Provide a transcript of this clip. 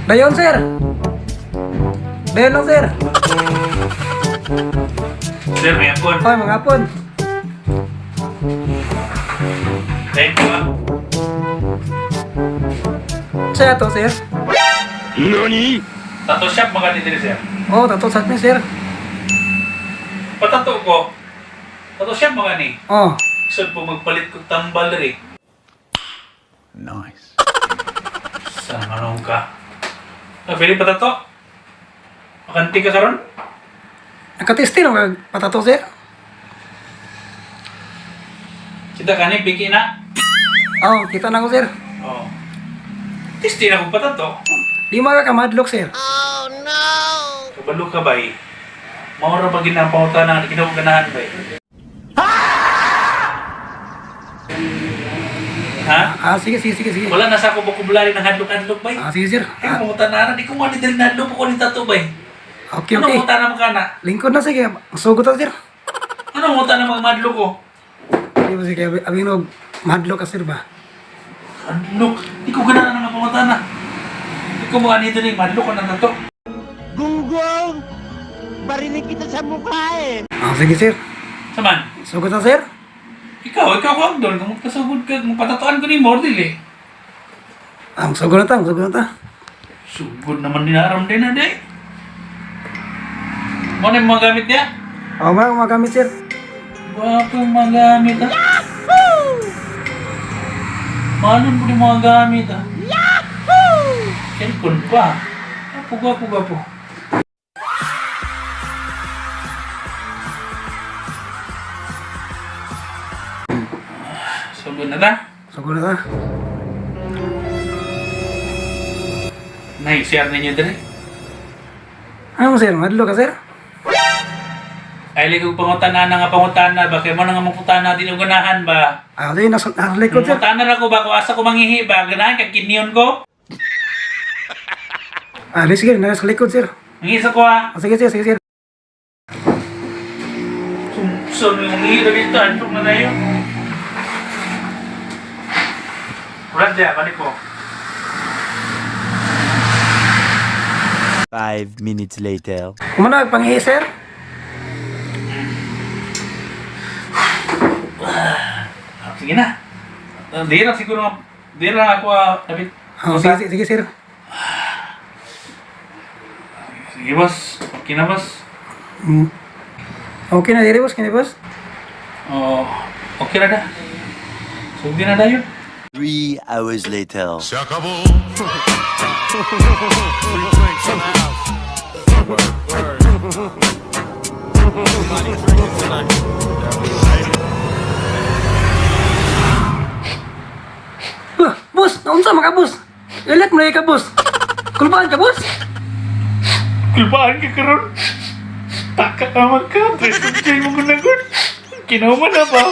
Dayon, sir. Dayon lang, sir. Sir, may hapon. Hoy, mga hapon. Thank you, ah. Siya to, sir. Tato shop mga dito, sir. Oh, tato sa akin, sir. Patato ko. Tato shop mga ni. Oh. Isod po magpalit ko tambal rin. Nice. Sa manong ka. Pwede patato? Makanti ka karon? Nakatesti na patato, sir. Kita kani biki na. Oh, kita na ko, sir. Oh. Tisti na kong patato. Di makakamadlok, sir. Kabalo ka ba eh? Maura ba ginapauta na kinawaganahan ba eh? Ha? Ah, sige. Wala na sa ako bukubulari ng hadlok-hadlok ba eh? Ah, sige, sir. Ay, pumunta na di ko nga ni din hadlok ko ni tato ba eh? Okay, Ano okay. pumunta na mo ka na? Lingkod na, sige. Sugot na, sir. Ano pumunta na mga madlok ko? Di ba, sige. Abinog, madlok ka, sir ba? Hadlok? Di ko gana na nga pumunta na. Di ko mga nito rin, madlok ko na tato. Gunggong! Barinig kita sa mukha eh! Ah, sige, sir. Saman? Sugot na, sir. Ikaw ko doon. Kung magkasugod ka, magpatatuan ko ni Mordil eh. Ah, sugot na ta. Sugod naman dinaram din na di. Mo na yung mga gamit niya? Oh, magamit, sir. Wapo yung mga gamit ha? Yahoo! Manon po yung mga gamit ha? Yahoo! Cellphone pa. Gwapo. Sugod na ta? Sugot na ta. Nai-share ninyo din eh. Ano, sir? Madlok ka, sir? Ay, ligog pangutana na nga pangutana ba? Kaya mo na nga mangutana din yung ganahan ba? Ah, sige. Nasa likod, sir. Mangutana na ko ba? Kung asa ko manghihi ba? Ganahan ka, kinyon ko? Ah, sige. Nasa likod, sir. Mangisa ko ha? Ah, sige, sir. So, yung manghihi na dito, antok na tayo. Ulat dyan, balik ko. 5 minutes later. Kumana, pangihi, sir? Sige na. Di lang siguro, di lang ako David. Oh, sige, sir. Sige, boss. Okay na, boss. Hmm. Okay na, diri, boss. Kini, boss. Oh, okay na da. Sugdi na dayo. 3 hours later. Boss, naunsa mga boss? Ilat mo na ka, boss. Kulbaan ka, boss? Kulbaan ka karon. Taka naman ka. Tres kong mo gunagon. Kinauman na ba?